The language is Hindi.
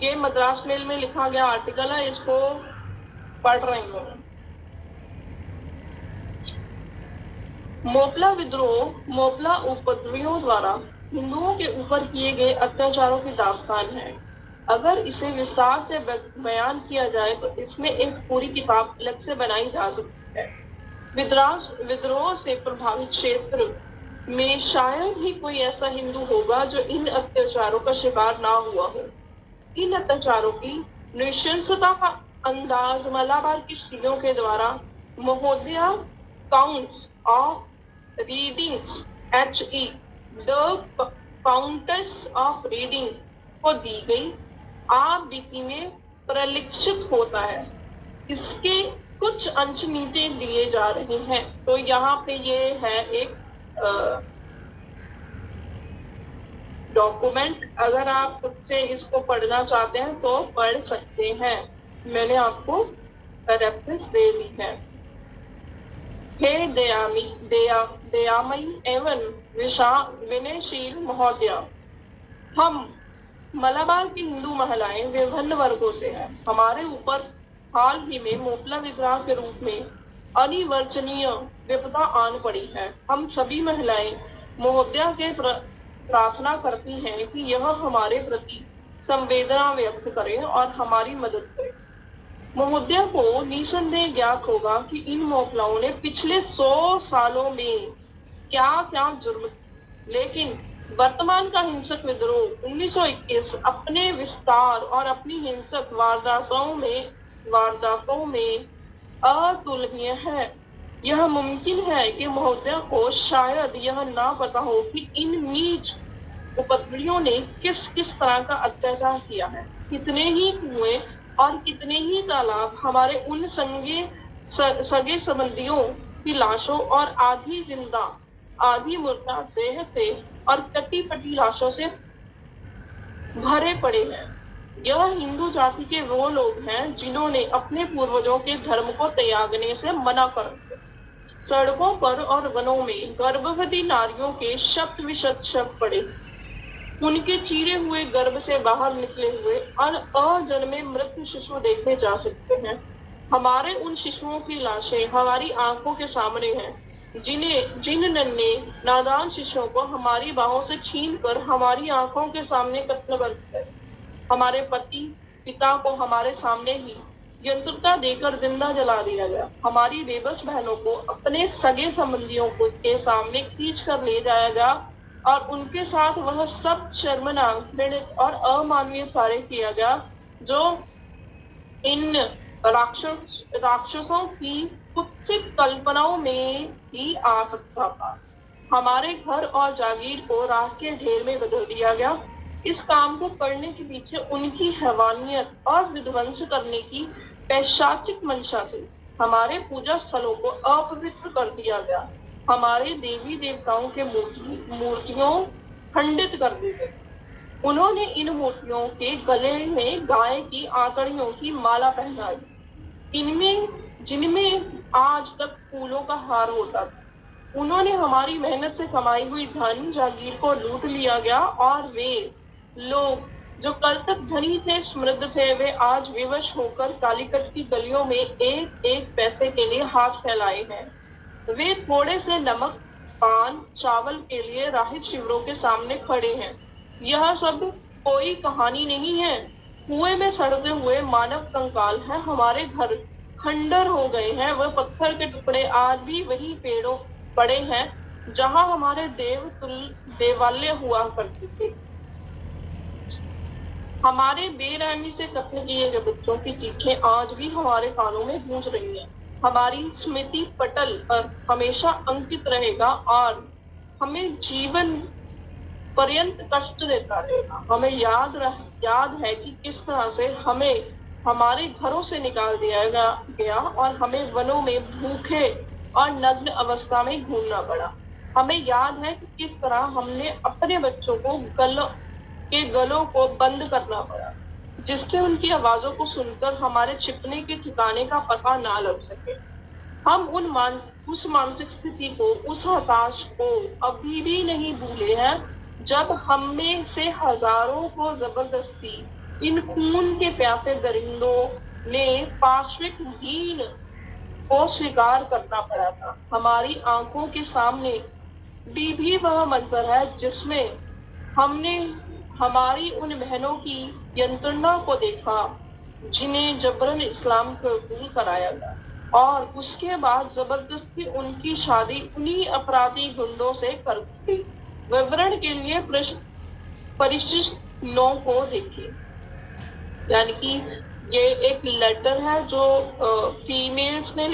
ये मद्रास मेल में लिखा गया आर्टिकल है, इसको पढ़ रही हूँ। मोपला विद्रोह मोपला उपद्रवियों द्वारा हिंदुओं के ऊपर किए गए अत्याचारों की दास्तान है। अगर इसे विस्तार से बयान किया जाए तो इसमें एक पूरी किताब अलग से बनाई जा सकती है। विद्रोह से प्रभावित क्षेत्र में शायद ही कोई ऐसा हिंदू होगा जो इन अत्याचारों का शिकार ना हुआ हो। इन अत्याचारों की नृशंसता का अंदाज मलाबार की स्त्रियों के द्वारा महोदया counts of readings HE the countess of reading को दी गई आप बीती में प्रलिखित होता है। इसके कुछ अंश नीचे दिए जा रहे हैं। तो यहाँ पे ये है एक डॉक्यूमेंट, अगर आप खुद से इसको पढ़ना चाहते हैं तो पढ़ सकते हैं, मैंने आपको रेफरेंस दे दी है। हे दयामयी एवं विनयशील महोदया, हम मलाबार की हिंदू महिलाएं विभिन्न वर्गों से हैं। हमारे ऊपर हाल ही में मोपला विद्रोह के रूप में अनिवार्चनीय विपदा आन पड़ी है। हम सभी महिलाएं महोदया के प्रार्थना करती हैं कि यह हमारे प्रति संवेदना व्यक्त करें और हमारी मदद करें। महोदया को निसंदेह ज्ञात होगा कि इन मोपलाओं ने पिछले 100 सालों में क्या क्या जुर्म, लेकिन वर्तमान का हिंसक विद्रोह 1921 अपने विस्तार और अपनी हिंसक वारदातों में अतुलनीय है। यह मुमकिन है कि महोदया को शायद यह ना पता हो कि इन नीच उपद्रवियों ने किस किस तरह का अत्याचार किया है। कितने ही कुएं और कितने ही तालाब हमारे उन सगे संबंधियों की लाशों और आधी जिंदा आधी मुर्दा देह से और कटी पटी लाशों से भरे पड़े हैं। यह हिंदू जाति के वो लोग हैं जिन्होंने अपने पूर्वजों के धर्म को त्यागने से मना कर दिया। सड़कों पर और वनों में गर्भवती नारियों के शत विशत शव पड़े, उनके चीरे हुए गर्भ से बाहर निकले हुए अजन्मे मृत शिशु देखे जा सकते हैं। हमारे उन शिशुओं की लाशें हमारी आंखों के सामने हैं, जिन नन्हे नादान शिशुओं को हमारी बाहों से छीनकर हमारी आंखों के सामने कत्ल कर दिया। हमारे पिता को हमारे सामने ही यंत्रता देकर जिंदा जला दिया गया। हमारी बेबस बहनों को अपने सगे संबंधियों के सामने खींच कर ले जाया गया और उनके साथ वह सब शर्मनाक, घृणित और अमानवीय कार्य किया गया जो इन राक्षसों की कुत्सित कल्पनाओं में ही आ सकता था। हमारे घर और जागीर को राख के ढेर में बदल दिया गया। इस काम को करने के पीछे उनकी हैवानियत और विध्वंस करने की पैशाचिक मंशा थी। हमारे पूजा स्थलों को अपवित्र कर दिया गया। हमारे देवी देवताओं के मूर्तियों खंडित कर दी गई। उन्होंने इन मूर्तियों के गले में गाय की आंतड़ियों की माला पहनाई, जिनमें आज तक फूलों का हार होता था। उन्होंने हमारी मेहनत से कमाई हुई धन जागीर को लूट लिया गया और वे लोग जो कल तक धनी थे, समृद्ध थे, वे आज विवश होकर कालीकट की गलियों में एक एक पैसे के लिए हाथ फैलाए हैं। वे थोड़े से नमक, पान, चावल के लिए राहित शिविरों के सामने खड़े हैं। यह सब कोई कहानी नहीं है। कुएं में सड़ते हुए मानव कंकाल है। हमारे घर खंडर हो गए हैं। वह पत्थर के टुकड़े आज भी वही पेड़ों पड़े हैं जहां हमारे देवालय हुआ करते थे। हमारे बेरहमी से कत्ल किए गए बच्चों की चीखें आज भी हमारे कानों में गूंज रही हैं। हमारी स्मृति पटल पर हमेशा अंकित रहेगा और हमें जीवन पर्यंत कष्ट देता रहेगा। हमें याद है कि किस तरह से हमें हमारे घरों से निकाल दिया गया और हमें वनों में भूखे और नग्न अवस्था में घूमना पड़ा। हमें याद है कि किस तरह हमने अपने बच्चों को गलों को बंद करना पड़ा, जिससे उनकी आवाजों को सुनकर हमारे छिपने के ठिकाने का पता ना लग सके। हम उस मानसिक स्थिति को, उस हताश को अभी भी नहीं भूले हैं जब हम में से हजारों को जबरदस्ती इन खून के प्यासे दरिंदों ने पाशविक दीन को स्वीकार करना पड़ा था। हमारी आंखों के सामने भी वह मंजर है जिसमें हमने हमारी उन बहनों की यंत्रणा को देखा जिन्हें जबरन इस्लाम कबूल कराया गया और उसके बाद जबरदस्ती उनकी शादी उन्हीं अपराधी गुंडों से कर दी। विवरण के लिए परिशिष्ट 9 को देखिए। यानी कि ये एक लेटर है जो फीमेल्स ने